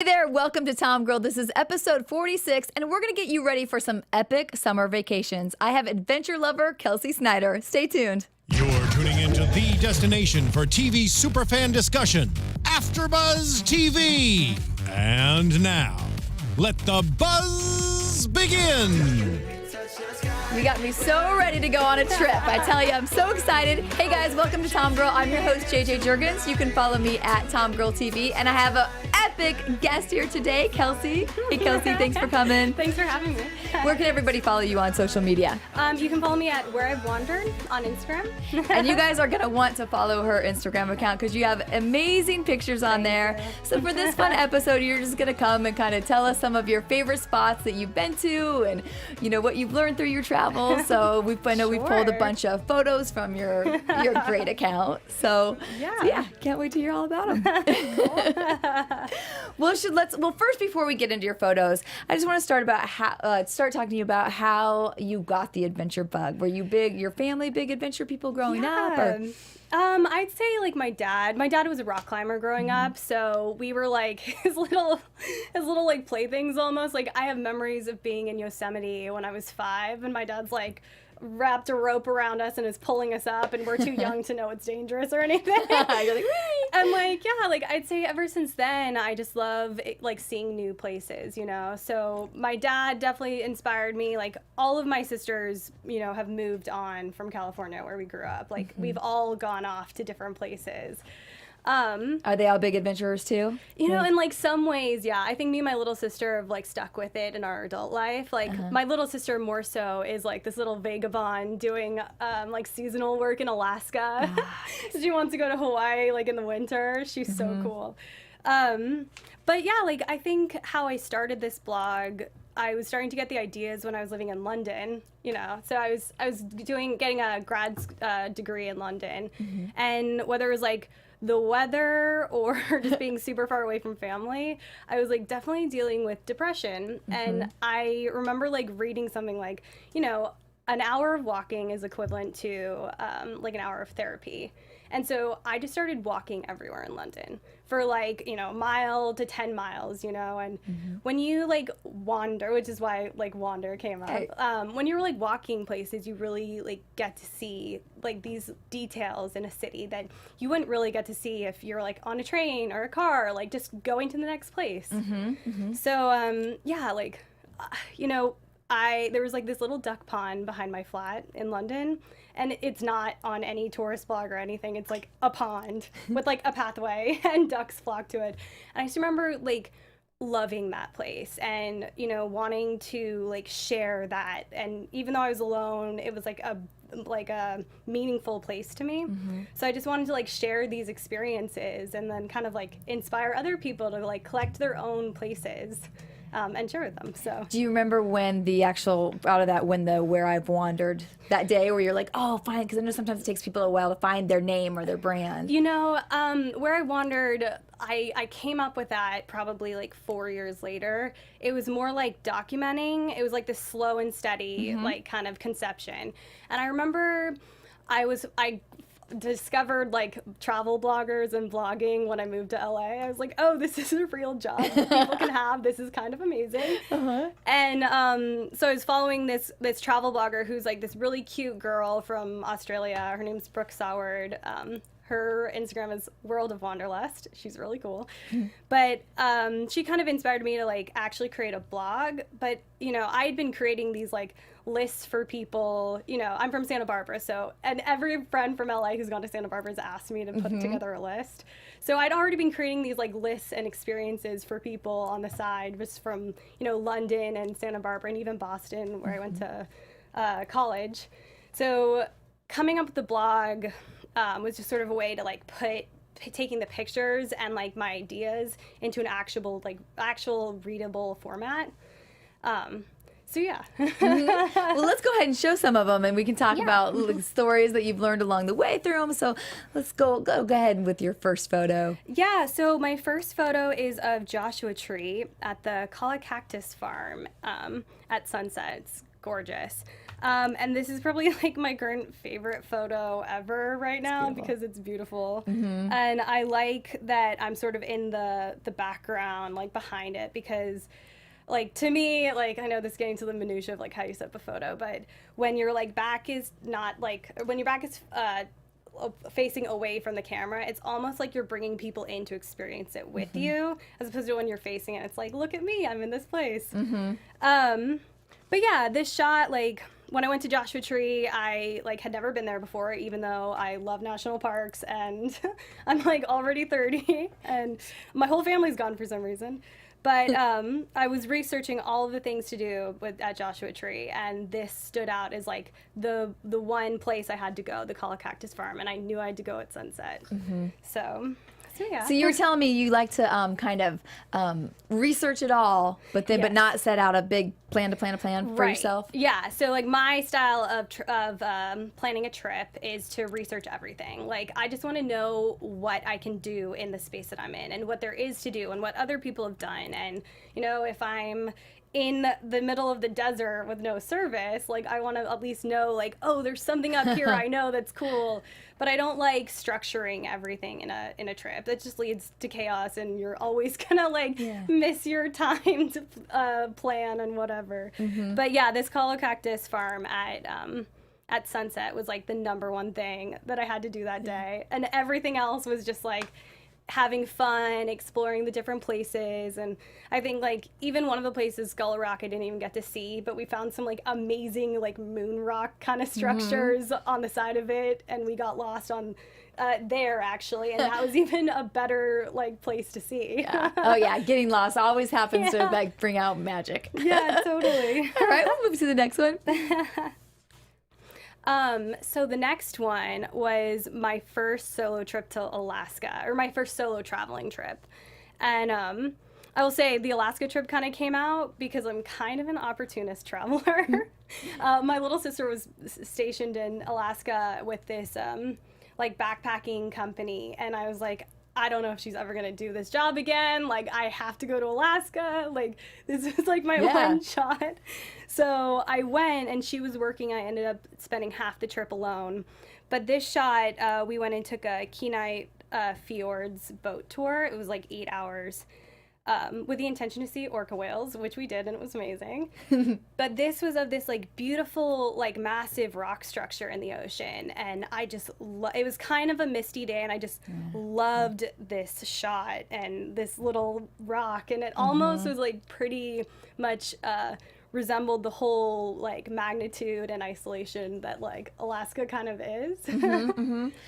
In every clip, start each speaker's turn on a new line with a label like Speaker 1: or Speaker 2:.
Speaker 1: Hey there, welcome to TomGirl. This is episode 46, and we're going to get you ready for some epic summer vacations. I have adventure lover Kelsey Snyder. Stay tuned.
Speaker 2: You're tuning into the destination for TV superfan discussion, AfterBuzz TV. And now, let the buzz begin.
Speaker 1: You got me so ready to go on a trip. I tell you, I'm so excited. Hey guys, welcome to TomGirl. I'm your host, JJ Jurgens. You can follow me at TomGirl TV, and I have an epic guest here today, Kelsey. Hey Kelsey, thanks for coming.
Speaker 3: Thanks for having me.
Speaker 1: Where can everybody follow you on social media?
Speaker 3: You can follow me at Where I've Wandered on Instagram.
Speaker 1: And you guys are going to want to follow her Instagram account because you have amazing pictures on there. So for this fun episode, you're just going to come and kind of tell us some of your favorite spots that you've been to and, you know, what you've learned through your travels. So I know we pulled a bunch of photos from your great account. So yeah, can't wait to hear all about them. Well, first before we get into your photos, I just want to start talking to you about how you got the adventure bug. Were you your family big adventure people growing up? Or?
Speaker 3: I'd say like my dad was a rock climber growing up, so we were like his little like playthings almost. Like I have memories of being in Yosemite when I was 5, and my dad's like wrapped a rope around us and is pulling us up, and we're too young to know it's dangerous or anything.
Speaker 1: You're like,
Speaker 3: and like, yeah, like I'd say ever since then, I just love like seeing new places, you know? So my dad definitely inspired me. Like all of my sisters, you know, have moved on from California where we grew up. Like we've all gone off to different places.
Speaker 1: Are they all big adventurers too?
Speaker 3: You know, in like some ways, yeah. I think me and my little sister have like stuck with it in our adult life. Like my little sister more so is like this little vagabond doing like seasonal work in Alaska. She wants to go to Hawaii like in the winter. She's so cool. But yeah, like I think how I started this blog, I was starting to get the ideas when I was living in London, you know. So I was getting a grad degree in London, and whether it was like the weather or just being super far away from family, I was like definitely dealing with depression. And I remember like reading something like, you know, an hour of walking is equivalent to like an hour of therapy. And so I just started walking everywhere in London for like, you know, mile to 10 miles, you know, and when you like wander, which is why like wander came up, when you're like walking places, you really like get to see like these details in a city that you wouldn't really get to see if you're like on a train or a car, like just going to the next place. So yeah, like, you know, there was like this little duck pond behind my flat in London, and it's not on any tourist blog or anything. It's like a pond with like a pathway and ducks flock to it. And I just remember like loving that place and, you know, wanting to like share that. And even though I was alone, it was like a meaningful place to me. So I just wanted to like share these experiences and then kind of like inspire other people to like collect their own places. And share with them. So
Speaker 1: do you remember when Where I've Wandered, that day where you're like, oh, fine, because I know sometimes it takes people a while to find their name or their brand.
Speaker 3: You know, Where I Wandered, I came up with that probably like 4 years later. It was more like documenting. It was like this slow and steady like kind of conception. And I remember I discovered like travel bloggers and vlogging when I moved to LA. I was like, oh, this is a real job that people can have. This is kind of amazing. And so I was following this travel blogger who's like this really cute girl from Australia. Her name's Brooke Soward. Her Instagram is World of Wanderlust. She's really cool. But she kind of inspired me to like actually create a blog. But, you know, I had been creating these like lists for people. You know, I'm from Santa Barbara, and every friend from LA who's gone to Santa Barbara has asked me to put together a list. So I'd already been creating these like lists and experiences for people on the side, just from, you know, London and Santa Barbara and even Boston, where I went to college. So coming up with the blog was just sort of a way to like taking the pictures and like my ideas into an actual readable format. So yeah.
Speaker 1: Well, let's go ahead and show some of them, and we can talk about like, stories that you've learned along the way through them. So let's go ahead with your first photo.
Speaker 3: Yeah, so my first photo is of Joshua Tree at the Cala Cactus Farm at sunset. It's gorgeous. And this is probably like my current favorite photo ever right now because it's beautiful. And I like that I'm sort of in the background, like behind it, because like to me, like I know this is getting to the minutia of like how you set up a photo, but when your like back is not like, when your back is facing away from the camera, it's almost like you're bringing people in to experience it with you, as opposed to when you're facing it, it's like, look at me, I'm in this place. But yeah, this shot, like when I went to Joshua Tree, I like had never been there before, even though I love national parks and I'm like already 30 and my whole family's gone for some reason. But I was researching all of the things to do at Joshua Tree, and this stood out as like the one place I had to go, the Cala Cactus Farm, and I knew I had to go at sunset. So yeah.
Speaker 1: So you were telling me you like to kind of research it all, but but not set out a big plan for yourself.
Speaker 3: Yeah. So like my style of planning a trip is to research everything. Like I just want to know what I can do in the space that I'm in, and what there is to do, and what other people have done. And you know, if I'm in the middle of the desert with no service, like I want to at least know like, oh, there's something up here I know that's cool. But I don't like structuring everything in a trip. That just leads to chaos, and you're always gonna like miss your time to plan and whatever. But yeah, this Cala Cactus Farm at sunset was like the #1 thing that I had to do that day, and everything else was just like having fun, exploring the different places. And I think like even one of the places, Skull Rock, I didn't even get to see, but we found some like amazing like moon rock kind of structures on the side of it, and we got lost on there actually, and that was even a better like place to see.
Speaker 1: Oh yeah, getting lost always happens to like bring out magic.
Speaker 3: Yeah, totally.
Speaker 1: All right, we'll move to the next one.
Speaker 3: So the next one was my first solo trip to Alaska, or my first solo traveling trip. And I will say the Alaska trip kind of came out because I'm kind of an opportunist traveler. My little sister was stationed in Alaska with this like backpacking company, and I was like, I don't know if she's ever gonna do this job again. Like, I have to go to Alaska. Like, this is like my one shot. So I went, and she was working. I ended up spending half the trip alone. But this shot, we went and took a Kenai Fjords boat tour. It was like 8 hours. With the intention to see orca whales, which we did, and it was amazing. But this was of this like beautiful, like massive rock structure in the ocean, and I just it was kind of a misty day, and I just loved this shot and this little rock, and it almost was like pretty much resembled the whole like magnitude and isolation that like Alaska kind of is.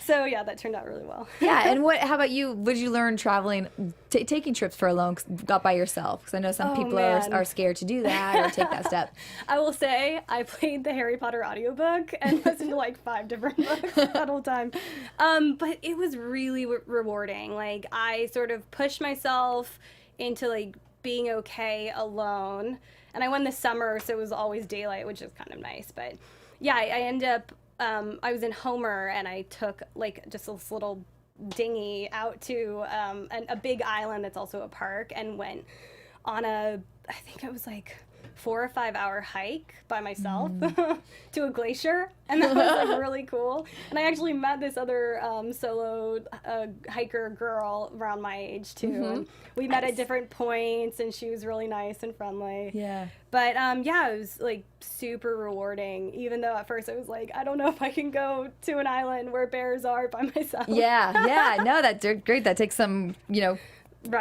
Speaker 3: So yeah, that turned out really well.
Speaker 1: Yeah, and how about you? Would you learn traveling, taking trips for alone, got by yourself? Because I know some people are scared to do that or take that step.
Speaker 3: I will say I played the Harry Potter audiobook and listened to like 5 different books that whole time. But it was really rewarding. Like I sort of pushed myself into like being okay alone. And I went this summer, so it was always daylight, which is kind of nice. But yeah, I ended up, I was in Homer, and I took like just this little dinghy out to a big island that's also a park, and went on I think it was like 4 or 5 hour hike by myself to a glacier, and that was like really cool. And I actually met this other solo hiker girl around my age too. And we met at different points, and she was really nice and friendly.
Speaker 1: Yeah.
Speaker 3: But yeah, it was like super rewarding, even though at first I was like, I don't know if I can go to an island where bears are by myself.
Speaker 1: Yeah, no, that's great. That takes some,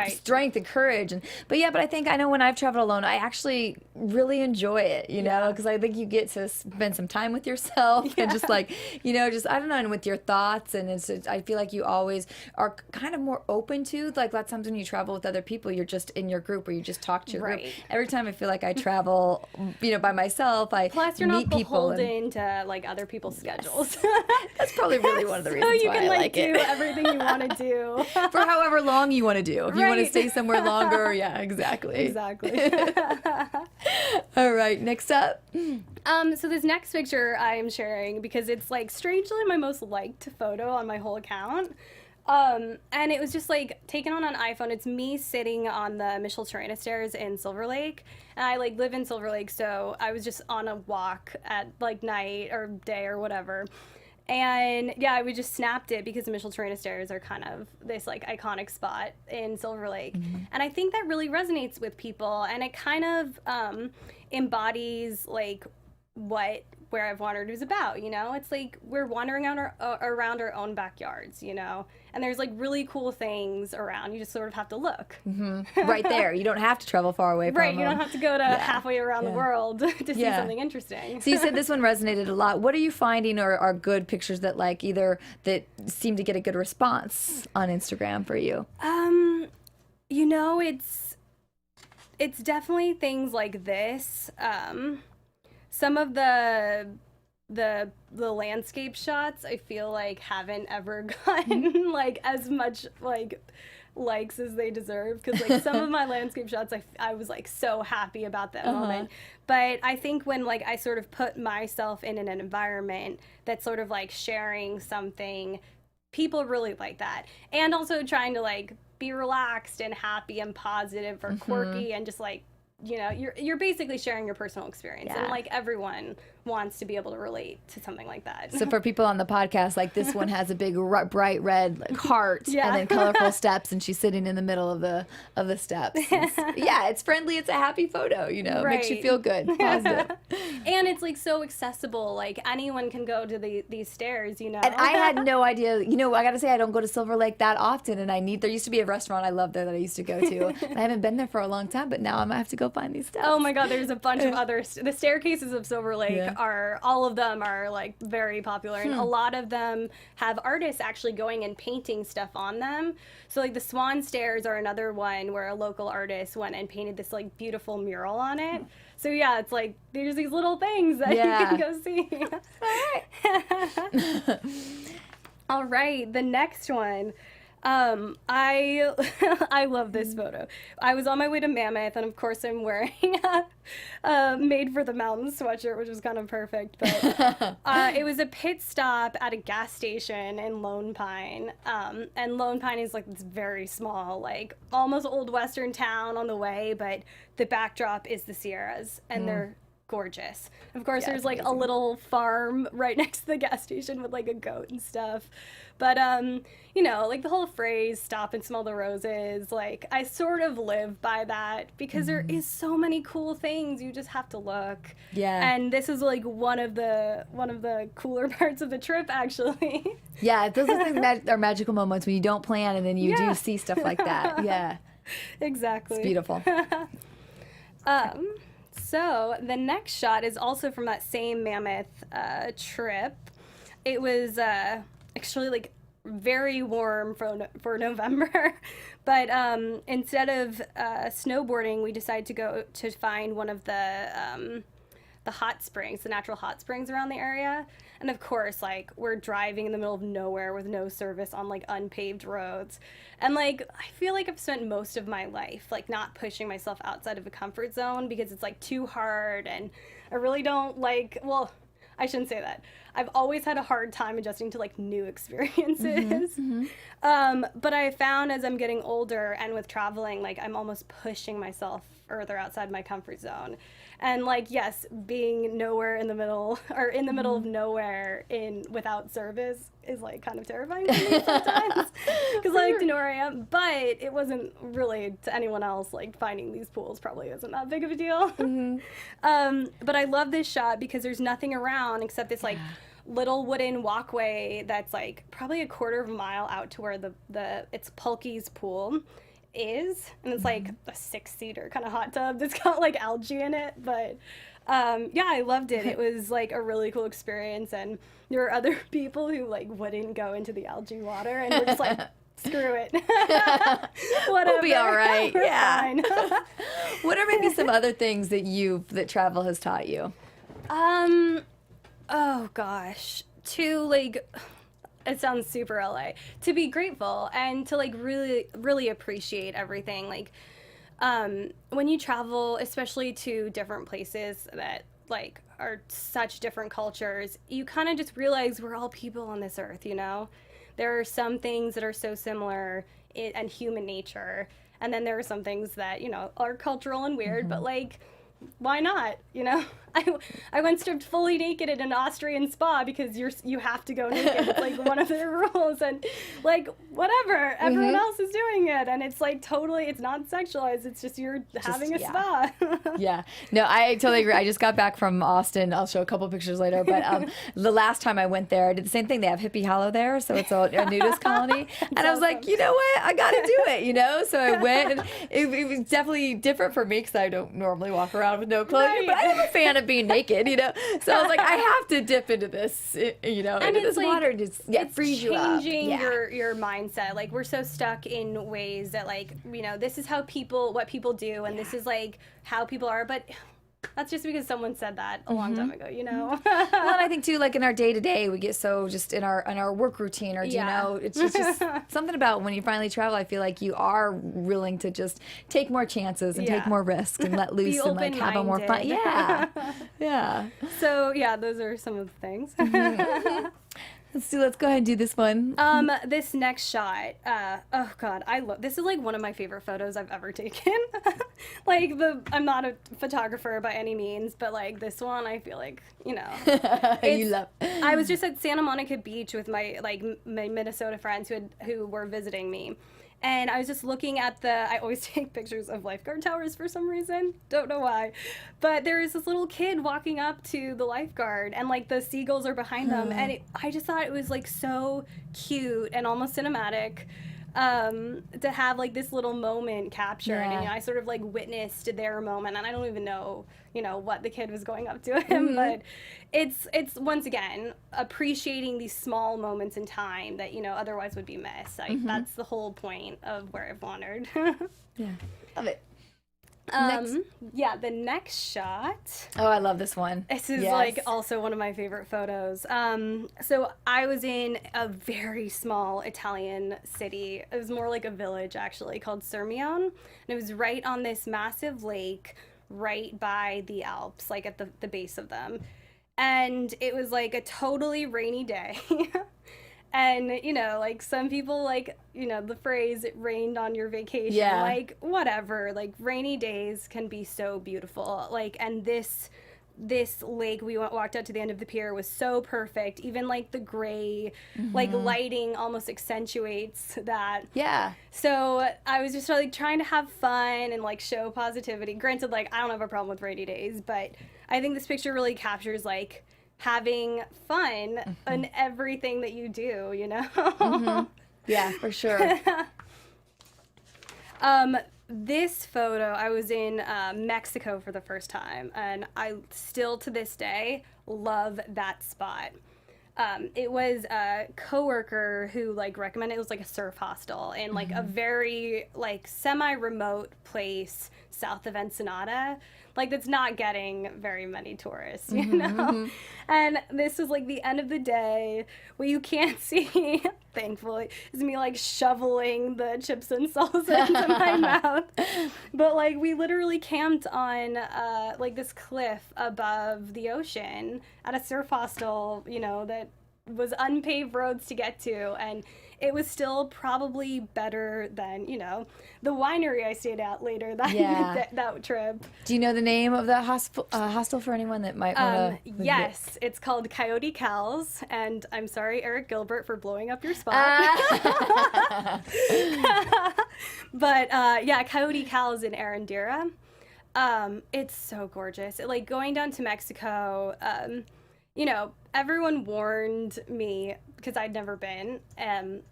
Speaker 1: strength and courage. But I think I know when I've traveled alone, I actually really enjoy it, you know, because I think you get to spend some time with yourself and just like, just, I don't know, and with your thoughts. And I feel like you always are kind of more open to, like, lots of times when you travel with other people, you're just in your group or you just talk to your group. Every time I feel like I travel, by myself,
Speaker 3: Plus, you're
Speaker 1: meet
Speaker 3: not
Speaker 1: people
Speaker 3: beholden to like other people's schedules.
Speaker 1: That's probably really one of the reasons
Speaker 3: why I like it. So you can do everything you want to do.
Speaker 1: For however long you want to do. If you want to stay somewhere longer, exactly. All right, next up.
Speaker 3: So this next picture I'm sharing because it's like strangely my most liked photo on my whole account. And it was just like taken on an iPhone. It's me sitting on the Micheltorena stairs in Silver Lake. And I like live in Silver Lake, so I was just on a walk at like night or day or whatever. And yeah, we just snapped it because the Micheltorena stairs are kind of this like iconic spot in Silver Lake. And I think that really resonates with people, and it kind of embodies like what Where I've Wandered is about, you know? It's like we're wandering around our own backyards, you know? And there's like really cool things around. You just sort of have to look.
Speaker 1: Right there. You don't have to travel far away from
Speaker 3: Right,
Speaker 1: them.
Speaker 3: you don't have to go to halfway around the world to see something interesting.
Speaker 1: So you said this one resonated a lot. What are you finding are good pictures that like either that seem to get a good response on Instagram for you?
Speaker 3: You know, it's definitely things like this. Some of the landscape shots I feel like haven't ever gotten like as much like likes as they deserve, because like some of my landscape shots I was like so happy about that moment. But I think when like I sort of put myself in an environment that's sort of like sharing something, people really like that. And also trying to like be relaxed and happy and positive or quirky and just like, you know, you're basically sharing your personal experience, and like everyone wants to be able to relate to something like that.
Speaker 1: So for people on the podcast, like this one has a big bright red like heart and then colorful steps, and she's sitting in the middle of the steps. It's friendly. It's a happy photo. You know, it makes you feel good, positive.
Speaker 3: And it's like so accessible. Like anyone can go to these stairs. You know.
Speaker 1: And I had no idea. You know, I got to say I don't go to Silver Lake that often, and there used to be a restaurant I love there that I used to go to. And I haven't been there for a long time, but now I might have to go find these steps.
Speaker 3: Oh my God, there's a bunch of other the staircases of Silver Lake are all of them are like very popular, and a lot of them have artists actually going and painting stuff on them. So like the Swan Stairs are another one where a local artist went and painted this like beautiful mural on it. So yeah, it's like there's these little things that you can go see. All right, the next one. I love this photo. I was on my way to Mammoth, and of course I'm wearing a Made for the Mountains sweatshirt, which was kind of perfect. But it was a pit stop at a gas station in Lone Pine, and Lone Pine is like this very small, like almost old Western town on the way, but the backdrop is the Sierras, and they're gorgeous. Of course, there's like a little farm right next to the gas station with like a goat and stuff. But, you know, like the whole phrase, stop and smell the roses, like I sort of live by that because there is so many cool things. You just have to look. Yeah. And this is like one of the cooler parts of the trip, actually. Yeah,
Speaker 1: those are are magical moments when you don't plan and then you do see stuff like that. Yeah.
Speaker 3: Exactly.
Speaker 1: It's beautiful.
Speaker 3: So the next shot is also from that same Mammoth trip. It was actually like very warm for November, but instead of snowboarding, we decided to go to find one of the hot springs, the natural hot springs around the area. And of course, like we're driving in the middle of nowhere with no service on like unpaved roads. And like, I feel like I've spent most of my life like not pushing myself outside of a comfort zone because it's like too hard. And I really don't like, well, I shouldn't say that. I've always had a hard time adjusting to like new experiences. But I found as I'm getting older and with traveling, like I'm almost pushing myself further outside my comfort zone. And like, yes, being nowhere in the middle or in the middle of nowhere without service is like kind of terrifying to me sometimes because I like to know where I am, but it wasn't really to anyone else. Like finding these pools probably isn't that big of a deal. But I love this shot because there's nothing around except this like little wooden walkway that's like probably a quarter of a mile out to where it's Pulky's pool is, and it's like a 6-seater kind of hot tub that's got like algae in it, but yeah, I loved it. It was like a really cool experience, and there were other people who like wouldn't go into the algae water and were just like screw it. Whatever.
Speaker 1: We'll be all right.
Speaker 3: We're fine.
Speaker 1: What are maybe some other things that travel has taught you?
Speaker 3: Oh gosh, to like, it sounds super LA, to be grateful and to like really, really appreciate everything. Like, when you travel, especially to different places that like are such different cultures, you kind of just realize we're all people on this earth, you know? there are some things that are so similar and human nature, and then there are some things that, you know, are cultural and weird, but like, why not? You know, I went stripped fully naked in an Austrian spa because you have to go naked. It's like one of their rules, and like whatever, everyone else is doing it, and it's like totally, it's not sexualized. It's just you're having a spa.
Speaker 1: Yeah, no, I totally agree. I just got back from Austin. I'll show a couple pictures later, but the last time I went there, I did the same thing. They have Hippie Hollow there, so it's a nudist colony, and I was like, you know what, I got to do it, you know. So I went, and it was definitely different for me because I don't normally walk around with no clothing, but I'm a fan of being naked, you know. So I was like, I have to dip into this, you know,
Speaker 3: and
Speaker 1: into this
Speaker 3: like,
Speaker 1: water, just frees you up.
Speaker 3: Changing your mindset. Like, we're so stuck in ways that, like, you know, this is how what people do, and this is like how people are, but that's just because someone said that a long time ago, you know.
Speaker 1: Well, and I think too, like in our day to day, we get so just in our work routine, or you know, it's just something about when you finally travel. I feel like you are willing to just take more chances and take more risks and let loose and like have a more fun. Yeah, yeah.
Speaker 3: So yeah, those are some of the things.
Speaker 1: Let's go ahead and do this one.
Speaker 3: This next shot, oh god, this is like one of my favorite photos I've ever taken. Like I'm not a photographer by any means, but like this one, I feel like, you know, I was just at Santa Monica Beach with my Minnesota friends who were visiting me. And I was just looking at I always take pictures of lifeguard towers for some reason. Don't know why. But there is this little kid walking up to the lifeguard, and like the seagulls are behind them. And I just thought it was like so cute and almost cinematic to have like this little moment captured. And you know, I sort of like witnessed their moment, and I don't even know, you know, what the kid was going up to him, but it's once again appreciating these small moments in time that, you know, otherwise would be missed. Like that's the whole point of where I've wandered.
Speaker 1: Yeah, love it.
Speaker 3: The next shot.
Speaker 1: Oh, I love this one.
Speaker 3: This is like also one of my favorite photos. So I was in a very small Italian city. It was more like a village actually, called Sirmione, and it was right on this massive lake right by the Alps, like at the base of them. And it was like a totally rainy day. And, you know, like some people, like, you know, the phrase, it rained on your vacation. Yeah. Like, whatever. Like, rainy days can be so beautiful. Like, and this lake, we walked out to the end of the pier, was so perfect. Even, like, the gray, like, lighting almost accentuates that. Yeah. So I was just, like, trying to have fun and, like, show positivity. Granted, like, I don't have a problem with rainy days, but I think this picture really captures, like, having fun in everything that you do, you know? Yeah, for sure. This photo, I was in Mexico for the first time, and I still to this day love that spot. It was a coworker who like recommended. It was like a surf hostel in like a very like semi-remote place south of Ensenada, like that's not getting very many tourists, you know. And this was like the end of the day. What you can't see, thankfully, is me like shoveling the chips and salsa into my mouth. But like we literally camped on like this cliff above the ocean at a surf hostel, you know, that was unpaved roads to get to, and it was still probably better than, you know, the winery I stayed at later that trip.
Speaker 1: Do you know the name of the hostel for anyone that might want to?
Speaker 3: Yes, it's called Coyote Cal's, and I'm sorry, Eric Gilbert, for blowing up your spot. But yeah, Coyote Cal's in Arandira. It's so gorgeous. Like going down to Mexico, you know, everyone warned me because I'd never been,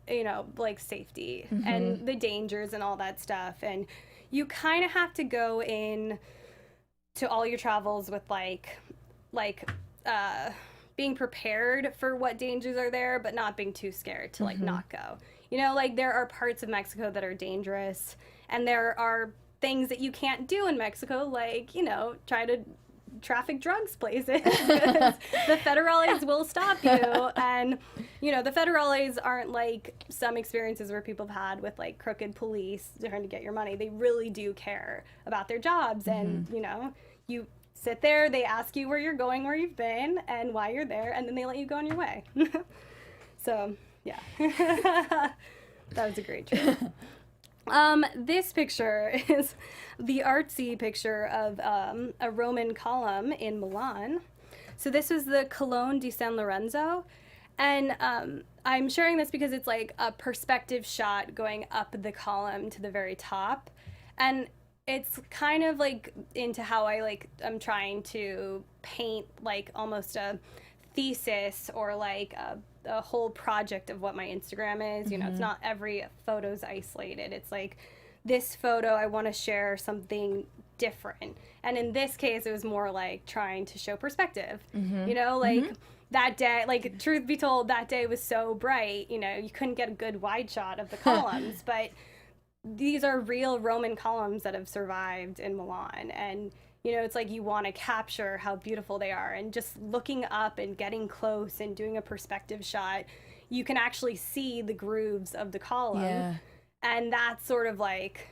Speaker 3: you know, like safety and the dangers and all that stuff. And you kind of have to go in to all your travels with like being prepared for what dangers are there, but not being too scared to like not go. You know, like there are parts of Mexico that are dangerous, and there are things that you can't do in Mexico, like, you know, try to traffic drugs places because the federales will stop you. And, you know, the federales aren't like some experiences where people have had with like crooked police trying to get your money. They really do care about their jobs. And, you know, you sit there, they ask you where you're going, where you've been, and why you're there, and then they let you go on your way. So Yeah. That was a great trip. This picture is the artsy picture of a Roman column in Milan. So this was the Colonne di San Lorenzo. And I'm sharing this because it's like a perspective shot going up the column to the very top. And it's kind of like into how I'm trying to paint like almost a thesis or like a whole project of what my Instagram is. You know, it's not every photo's isolated. It's like this photo, I want to share something different. And in this case, it was more like trying to show perspective, you know, like that day, like truth be told, that day was so bright, you know, you couldn't get a good wide shot of the columns, but these are real Roman columns that have survived in Milan. And, you know, it's like you want to capture how beautiful they are. And just looking up and getting close and doing a perspective shot, you can actually see the grooves of the column.
Speaker 1: Yeah.
Speaker 3: And that's sort of like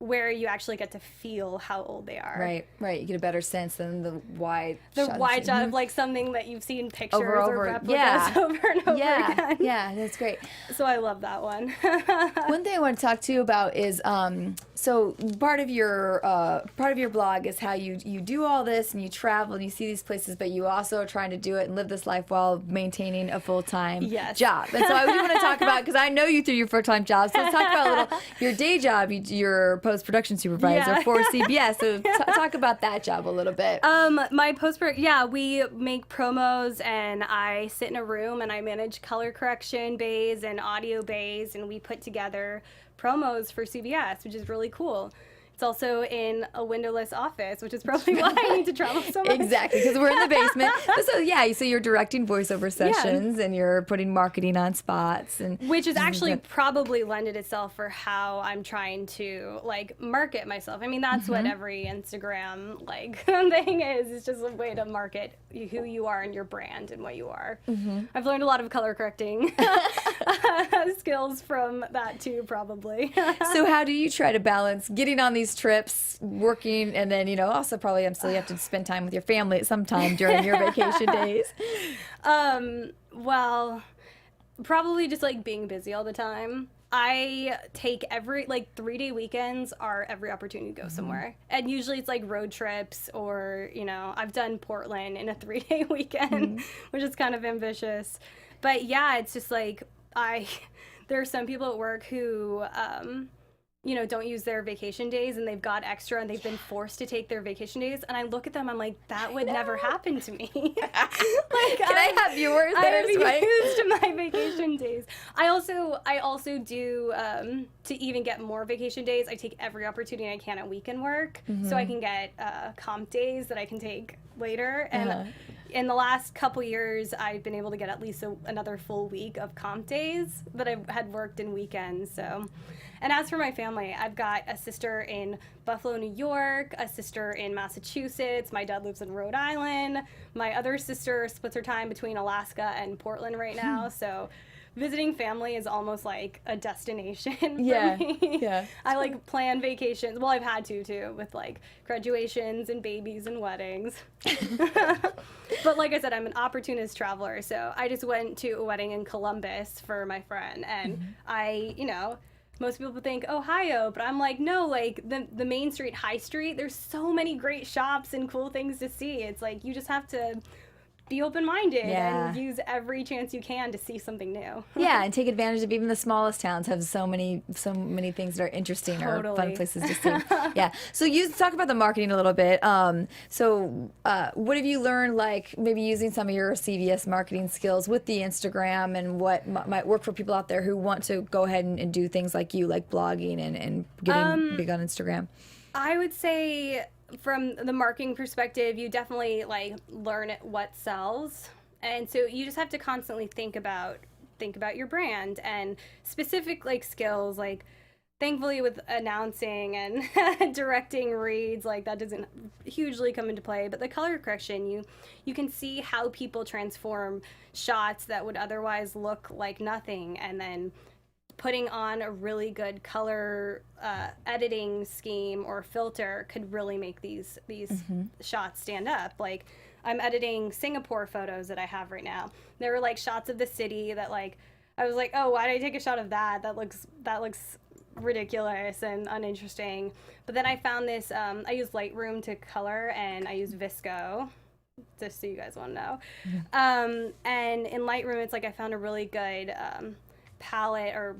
Speaker 3: where you actually get to feel how old they are.
Speaker 1: Right. You get a better sense than the wide
Speaker 3: shot of like something that you've seen pictures
Speaker 1: over.
Speaker 3: or replicas over and over again.
Speaker 1: Yeah, that's great.
Speaker 3: So I love that one.
Speaker 1: One thing I want to talk to you about is so part of your blog is how you do all this and you travel and you see these places, but you also are trying to do it and live this life while maintaining a full-time job. And so I do want to talk about, because I know you through your full-time job, so let's talk about a little your day job. You're post-production supervisor for CBS. So talk about that job a little bit.
Speaker 3: My we make promos and I sit in a room and I manage color correction bays and audio bays, and we put together promos for CBS, which is really cool. It's also in a windowless office, which is probably why I need to travel so much.
Speaker 1: Exactly, because we're in the basement. So you're directing voiceover sessions and you're putting marketing on spots, and
Speaker 3: which is actually probably lended itself for how I'm trying to like market myself. I mean, that's what every Instagram like thing is. It's just a way to market who you are and your brand and what you are. I've learned a lot of color correcting skills from that too, probably.
Speaker 1: So how do you try to balance getting on these trips, working, and then, you know, also probably you have to spend time with your family at some time during your vacation days?
Speaker 3: Well, probably just like being busy all the time. I take every 3-day weekends are every opportunity to go somewhere. And usually it's like road trips, or, you know, I've done Portland in a 3-day weekend, which is kind of ambitious. But yeah, it's just like there are some people at work who you know, don't use their vacation days and they've got extra and they've been forced to take their vacation days. And I look at them, I'm like, that would never happen to me. Can
Speaker 1: I have yours?
Speaker 3: I have used my vacation days. I also do, to even get more vacation days, I take every opportunity I can at weekend work. So I can get comp days that I can take later. And in the last couple years, I've been able to get at least another full week of comp days that I had worked in weekends. So. And as for my family, I've got a sister in Buffalo, New York, a sister in Massachusetts. My dad lives in Rhode Island. My other sister splits her time between Alaska and Portland right now. So visiting family is almost like a destination for me. Yeah. I plan vacations. Well, I've had to too, with graduations and babies and weddings. But like I said, I'm an opportunist traveler. So I just went to a wedding in Columbus for my friend, and most people think Ohio, but I'm like, no, the Main Street, High Street, there's so many great shops and cool things to see. It's like, you just have to be open-minded and use every chance you can to see something new. Yeah,
Speaker 1: and take advantage of even the smallest towns have so many things that are interesting or fun places to see. Yeah. So you talk about the marketing a little bit. What have you learned, maybe using some of your CVS marketing skills with the Instagram, and what might work for people out there who want to go ahead and do things like you, like blogging and getting big on Instagram? I
Speaker 3: would say, from the marketing perspective, you definitely learn what sells, and so you just have to constantly think about your brand and specific skills. Thankfully, with announcing and directing reads, that doesn't hugely come into play. But the color correction, you can see how people transform shots that would otherwise look like nothing, and then putting on a really good color editing scheme or filter could really make these shots stand up. I'm editing Singapore photos that I have right now. There were like shots of the city that like I was like, oh, why did I take a shot of that? That looks ridiculous and uninteresting. But then I found this. I use Lightroom to color, and I use Visco, just so you guys want to know. And in Lightroom, it's like I found a really good palette or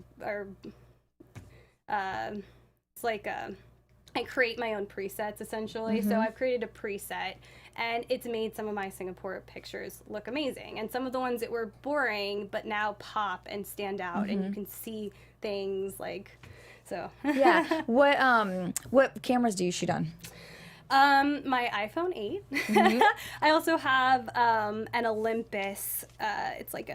Speaker 3: it's like I create my own presets essentially. So I've created a preset, and it's made some of my Singapore pictures look amazing, and some of the ones that were boring but now pop and stand out, and you can see things like so.
Speaker 1: Yeah. What cameras do you shoot on?
Speaker 3: My iPhone 8. I also have an Olympus. It's like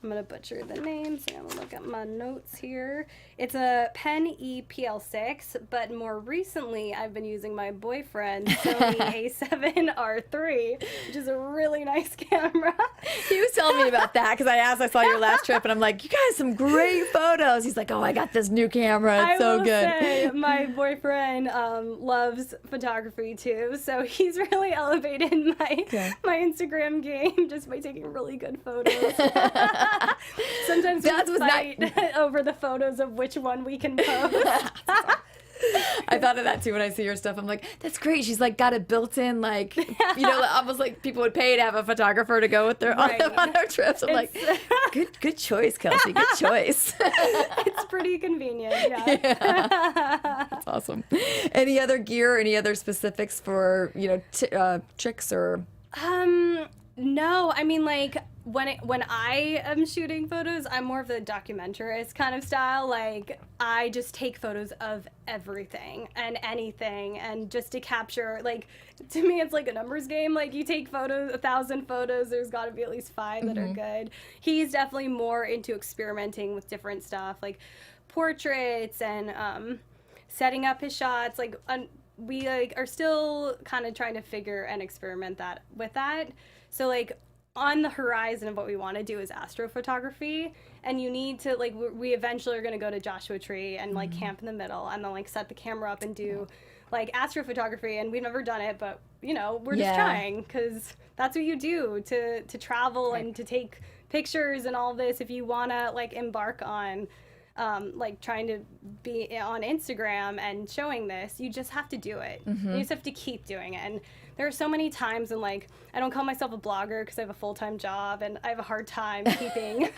Speaker 3: I'm gonna butcher the name, so I'm gonna look at my notes here. It's a Pen EPL6, but more recently I've been using my boyfriend's Sony A7R3, which is a really nice camera.
Speaker 1: He was telling me about that because I saw your last trip, and I'm like, you guys, some great photos. He's like, oh, I got this new camera. It's so good.
Speaker 3: Say, my boyfriend loves photography too, so he's really elevated my Instagram game just by taking really good photos. Sometimes we fight over the photos of which one we can post.
Speaker 1: I thought of that too when I see your stuff. I'm like, that's great. She's like got it built in, like, you know, almost like people would pay to have a photographer to go with their on their trips. I'm like, good choice, Kelsey. Good choice.
Speaker 3: It's pretty convenient. Yeah.
Speaker 1: That's awesome. Any other gear? Any other specifics for tricks or?
Speaker 3: No, I mean, like when I am shooting photos, I'm more of the documentarist kind of style. Like I just take photos of everything and anything, and just to capture, like, to me it's like a numbers game. Like you take photos, 1,000 photos, there's got to be at least 5 that are good. He's definitely more into experimenting with different stuff, like portraits and setting up his shots. Like we are still kind of trying to figure and experiment with that. So like on the horizon of what we want to do is astrophotography, and you need to, like, we eventually are going to go to Joshua Tree and like camp in the middle and then like set the camera up and do like astrophotography. And we've never done it, but you know, we're just trying, because that's what you do to travel and to take pictures and all this. If you want to like embark on like trying to be on Instagram and showing this, you just have to do it. You just have to keep doing it. And there are so many times, and like, I don't call myself a blogger because I have a full-time job, and I have a hard time keeping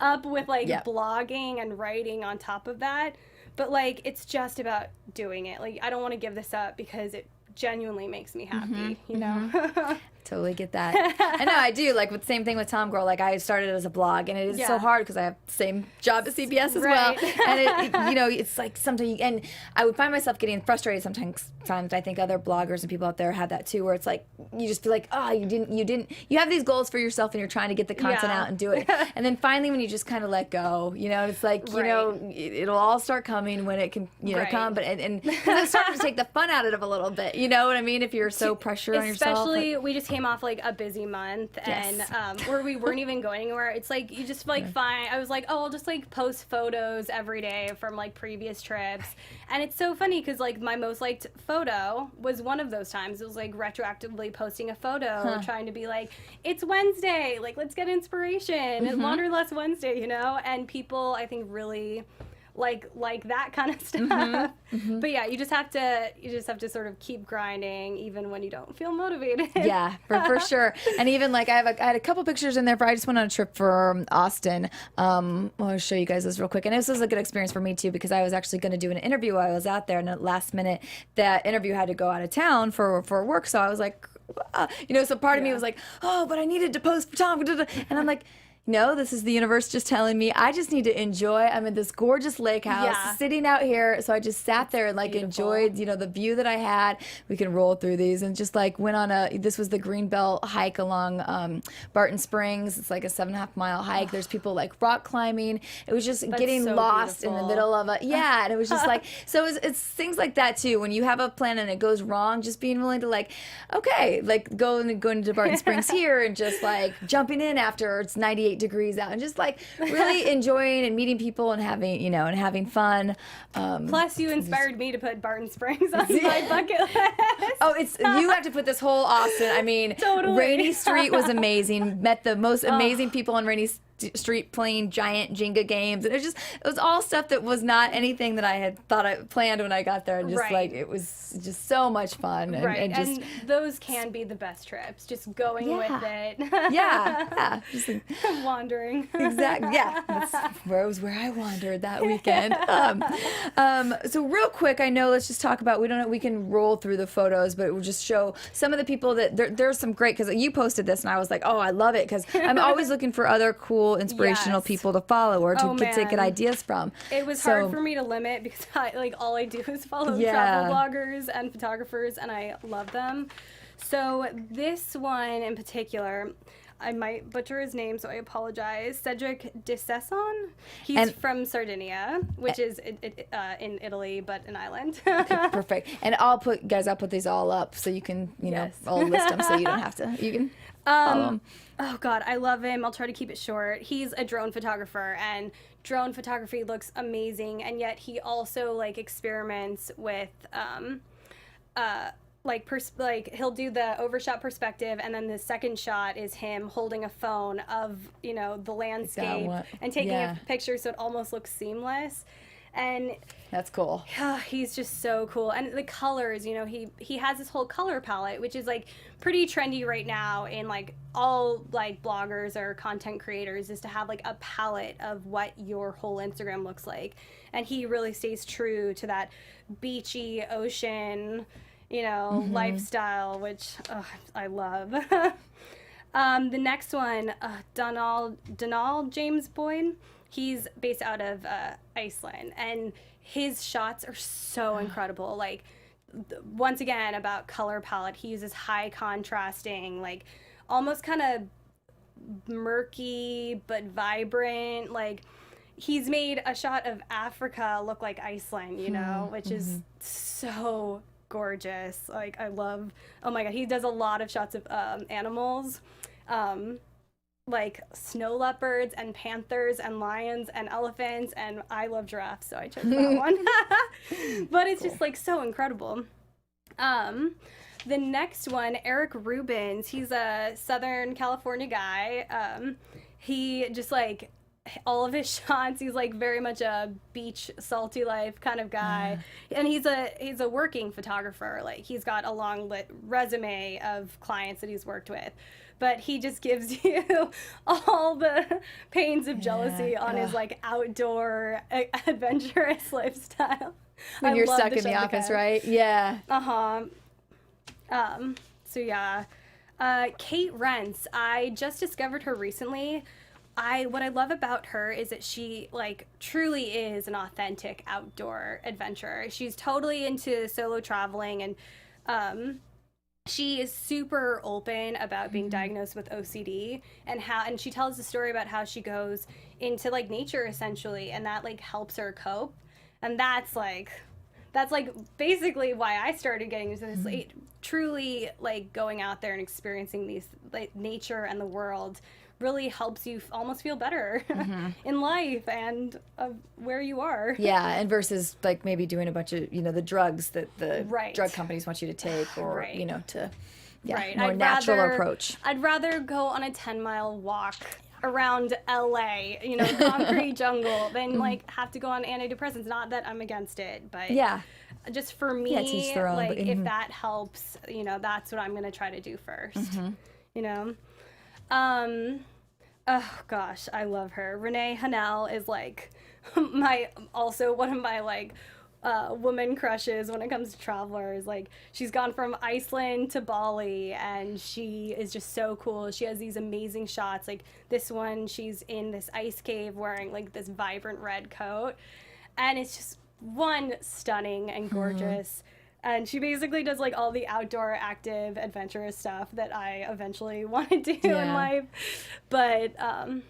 Speaker 3: up with like blogging and writing on top of that. But like, it's just about doing it. Like, I don't want to give this up because it genuinely makes me happy, you know?
Speaker 1: Totally get that. I know, I do. Like, with the same thing with TomGirl. Like, I started as a blog, and it is so hard because I have the same job at CBS as well. And you know, it's like sometimes, and I would find myself getting frustrated sometimes. I think other bloggers and people out there have that too, where it's like you just feel like, oh, you have these goals for yourself, and you're trying to get the content out and do it. And then finally, when you just kind of let go, you know, it's like, you know, it'll all start coming when it can, you know, come. But and it's starting to take the fun out of it a little bit. You know what I mean? If you're so pressured on yourself.
Speaker 3: Especially, we just came off like a busy month, and where we weren't even going anywhere. It's like you just like find. I was like, oh, I'll just like post photos every day from like previous trips, and it's so funny because like my most liked photo was one of those times. It was like retroactively posting a photo, trying to be like, it's Wednesday, like let's get inspiration, and Wanderlust Wednesday, you know. And people, I think, really like that kind of stuff. But yeah, you just have to sort of keep grinding even when you don't feel motivated.
Speaker 1: Yeah, for sure. And even like I had a couple pictures in there for, I just went on a trip for Austin. I'll show you guys this real quick. And this was a good experience for me too, because I was actually going to do an interview while I was out there, and at the last minute that interview had to go out of town for work. So I was like, you know, so part of me was like, oh, but I needed to post for Tom. And I'm like, no, this is the universe just telling me I just need to enjoy. I'm in this gorgeous lake house sitting out here. So I just sat there and like enjoyed, you know, the view that I had. We can roll through these, and just like went on this was the Greenbelt hike along Barton Springs. It's like a 7.5 mile hike. There's people like rock climbing. It was just getting so lost in the middle of and it was just like, so it's things like that too. When you have a plan and it goes wrong, just being willing to like, okay, like going to Barton Springs here and just like jumping in after it's 98 98 degrees out, and just like really enjoying and meeting people and having fun.
Speaker 3: Plus, you inspired me to put Barton Springs on my bucket list.
Speaker 1: Oh, you have to put this whole Austin. I mean,
Speaker 3: Totally.
Speaker 1: Rainy Street was amazing. Met the most amazing people on Rainy Street playing giant Jenga games, and it was all stuff that was not anything that I had thought I planned when I got there, and just like it was just so much fun,
Speaker 3: and those can be the best trips, just going with it.
Speaker 1: Just like,
Speaker 3: wandering.
Speaker 1: Exactly. Yeah, that was where I wandered that weekend. So real quick, I know, let's just talk about, we can roll through the photos, but we'll just show some of the people that there's some great, because you posted this and I was like, oh, I love it, because I'm always looking for other cool inspirational people to follow or to get ideas from.
Speaker 3: It was hard for me to limit, because all I do is follow travel bloggers and photographers, and I love them. So this one in particular, I might butcher his name, so I apologize. Cedric de Cesson. He's from Sardinia, which is in Italy, but an island.
Speaker 1: Perfect. And I'll put these all up so you can, I'll list them so you don't have to. You can follow them.
Speaker 3: Oh God, I love him. I'll try to keep it short. He's a drone photographer, and drone photography looks amazing, and yet he also experiments with he'll do the overshot perspective, and then the second shot is him holding a phone of the landscape and taking a picture, so it almost looks seamless. And
Speaker 1: that's cool.
Speaker 3: He's just so cool. And the colors, he has this whole color palette, which is pretty trendy right now in all bloggers or content creators, is to have a palette of what your whole Instagram looks like. And he really stays true to that beachy ocean, lifestyle, which I love. The next one, Donald James Boyd. He's based out of Iceland, and his shots are so incredible. Once again, about color palette, he uses high contrasting, almost kind of murky but vibrant. He's made a shot of Africa look like Iceland, which is so gorgeous. I love, oh my God, he does a lot of shots of animals. Snow leopards and panthers and lions and elephants, and I love giraffes, so I chose that one. But it's just so incredible. The next one, Eric Rubens, he's a Southern California guy. He just all of his shots, he's very much a beach, salty life kind of guy. And he's a working photographer. He's got a long resume of clients that he's worked with. But he just gives you all the pains of jealousy on his outdoor adventurous lifestyle.
Speaker 1: When you're stuck in the office, right? Yeah.
Speaker 3: So yeah. Kate Rentz, I just discovered her recently. What I love about her is that she truly is an authentic outdoor adventurer. She's totally into solo traveling, and she is super open about being diagnosed with OCD, and she tells the story about how she goes into nature essentially, and that helps her cope. And that's basically why I started getting into this. Truly going out there and experiencing these nature and the world really helps you almost feel better in life and where you are.
Speaker 1: Yeah, and versus maybe doing a bunch of the drugs that the drug companies want you to take, or more natural approach.
Speaker 3: I'd rather go on a 10-mile walk around LA, concrete jungle, than have to go on antidepressants. Not that I'm against it, but just for me,
Speaker 1: teach their own,
Speaker 3: if that helps, that's what I'm gonna try to do first. Oh gosh, I love her. Renee Hanel is one of my woman crushes when it comes to travelers. She's gone from Iceland to Bali, and she is just so cool. She has these amazing shots. This one, she's in this ice cave wearing this vibrant red coat, and it's just stunning and gorgeous. And she basically does all the outdoor, active, adventurous stuff that I eventually want to do in life. But and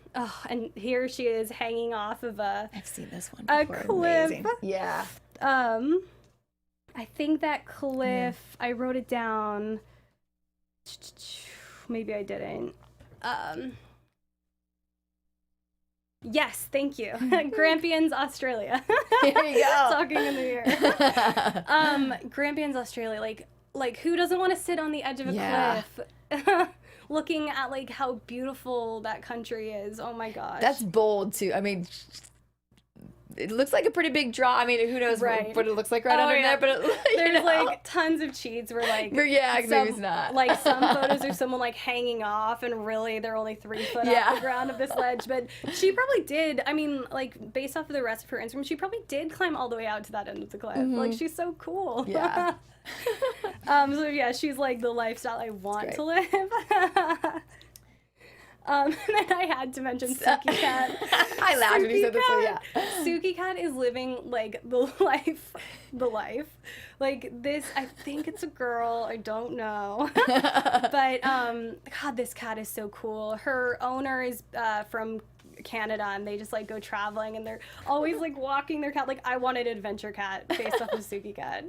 Speaker 3: here she is hanging off of
Speaker 1: I've seen this one before.
Speaker 3: A cliff.
Speaker 1: Amazing. Yeah.
Speaker 3: I think that cliff, I wrote it down. Maybe I didn't. Yes, thank you. Grampians, Australia.
Speaker 1: There you go.
Speaker 3: Talking in the air. Grampians, Australia. Like who doesn't want to sit on the edge of a cliff, looking at like how beautiful that country is? Oh my gosh.
Speaker 1: That's bold too. I mean, it looks like a pretty big draw. I mean, who knows what it looks like under there, but
Speaker 3: there's like tons of cheats where like
Speaker 1: maybe it's not.
Speaker 3: Like some photos are someone like hanging off and really they're only 3 foot off the ground of this ledge. But she probably did. I mean, like based off of the rest of her Instagram, she probably did climb all the way out to that end of the cliff. Like she's so cool.
Speaker 1: Yeah.
Speaker 3: So yeah, she's like the lifestyle I want to live. And then I had to mention Suki Cat.
Speaker 1: I laughed when you said this, so yeah.
Speaker 3: Suki Cat is living like the life. Like this, I think it's a girl, I don't know. But God, this cat is so cool. Her owner is from Canada, and they just like go traveling, and they're always like walking their cat. Like I wanted an adventure cat based off of Suki Cat.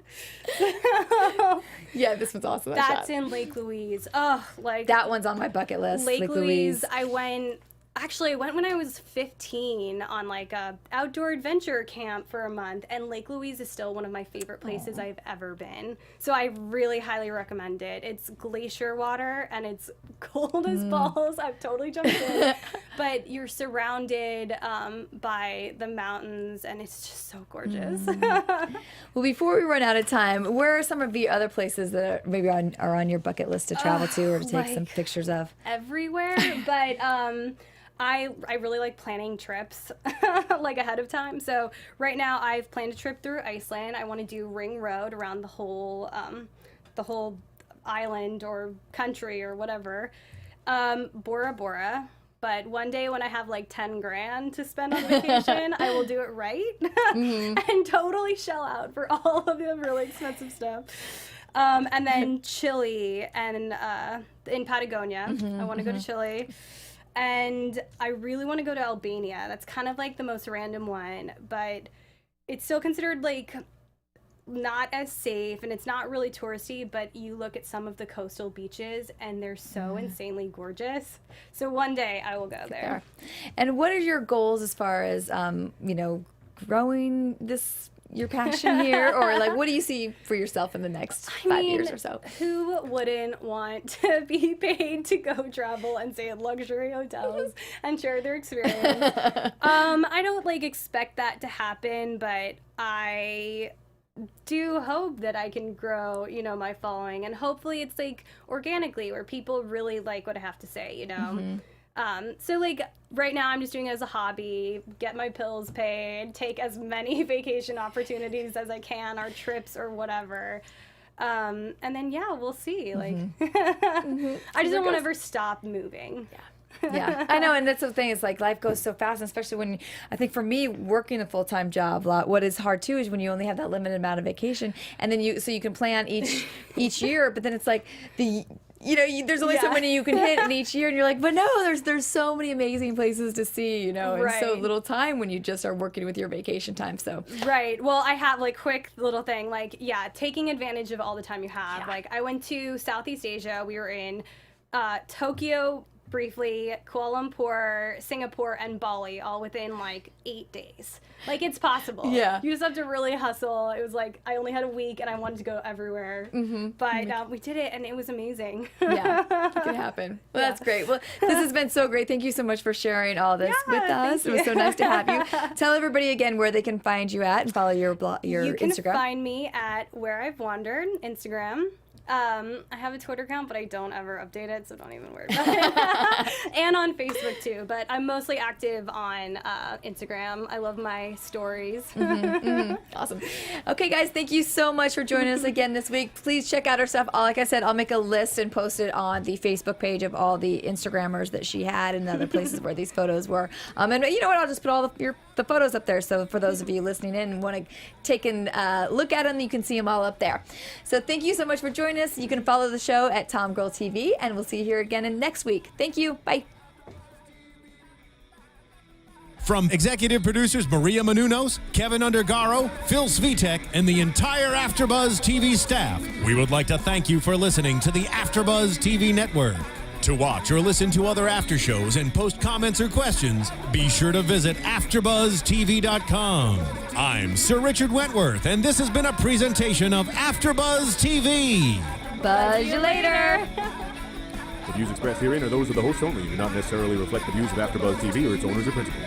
Speaker 1: Yeah, this one's awesome.
Speaker 3: That's in Lake Louise. Oh, like
Speaker 1: that one's on my bucket list.
Speaker 3: Lake Louise. I went when I was 15 on like a outdoor adventure camp for a month, and Lake Louise is still one of my favorite places I've ever been. So I really highly recommend it. It's glacier water and it's cold as balls. I've totally jumped in. But you're surrounded by the mountains, and it's just so gorgeous.
Speaker 1: Well, before we run out of time, where are some of the other places that maybe are on your bucket list to travel to or to take some pictures of?
Speaker 3: Everywhere, but I really like planning trips like ahead of time. So right now I've planned a trip through Iceland. I want to do Ring Road around the whole island or country or whatever. Bora Bora. But one day when I have like 10 grand to spend on vacation, I will do it right and totally shell out for all of the really expensive stuff. And then Chile and in Patagonia. I want to go to Chile. And I really want to go to Albania. That's kind of like the most random one, but it's still considered like not as safe, and it's not really touristy, but you look at some of the coastal beaches and they're so insanely gorgeous. So one day I will go there.
Speaker 1: And what are your goals as far as, growing your passion here, or like what do you see for yourself in the next 5 years or so?
Speaker 3: Who wouldn't want to be paid to go travel and stay at luxury hotels and share their experience? I don't like expect that to happen, but I do hope that I can grow, my following, and hopefully it's like organically where people really like what I have to say, So like right now I'm just doing it as a hobby, get my bills paid, take as many vacation opportunities as I can, or trips or whatever. And then we'll see. Like I just don't want to ever stop moving.
Speaker 1: Yeah, I know, and that's the thing. It's like life goes so fast, and especially when I think for me, working a full-time job, what is hard too is when you only have that limited amount of vacation, and then you can plan each year, but then it's like there's only so many you can hit in each year, and you're like, but no, there's so many amazing places to see, and so little time when you just are working with your vacation time. So
Speaker 3: well, I have like quick little thing, like taking advantage of all the time you have. Like I went to Southeast Asia. We were in Tokyo briefly, Kuala Lumpur, Singapore, and Bali, all within like 8 days. Like it's possible. Yeah. You just have to really hustle. It was like I only had a week and I wanted to go everywhere. But we did it and it was amazing.
Speaker 1: Yeah, it can happen. Well, that's great. Well, this has been so great. Thank you so much for sharing all this with us. It was so nice to have you. Tell everybody again where they can find you at and follow your Instagram.
Speaker 3: You can find me at Where I've Wandered, Instagram. I have a Twitter account, but I don't ever update it, so don't even worry about it. And on Facebook too, but I'm mostly active on Instagram. I love my stories.
Speaker 1: Awesome. Okay, guys, thank you so much for joining us again this week. Please check out her stuff. Like I said, I'll make a list and post it on the Facebook page of all the Instagrammers that she had and the other places where these photos were. And you know what? I'll just put all the photos up there, so for those of you listening in and want to take a look at them, you can see them all up there. So thank you so much for joining us. You can follow the show at TomGirl TV, and we'll see you here again next week. Thank you. Bye.
Speaker 2: From executive producers Maria Menounos, Kevin Undergaro, Phil Svitek, and the entire AfterBuzz TV staff, we would like to thank you for listening to the AfterBuzz TV Network. To watch or listen to other after shows and post comments or questions, be sure to visit AfterBuzzTV.com. I'm Sir Richard Wentworth, and this has been a presentation of AfterBuzz TV.
Speaker 1: Buzz you later.
Speaker 4: The views expressed herein are those of the hosts only and do not necessarily reflect the views of AfterBuzz TV or its owners or principals.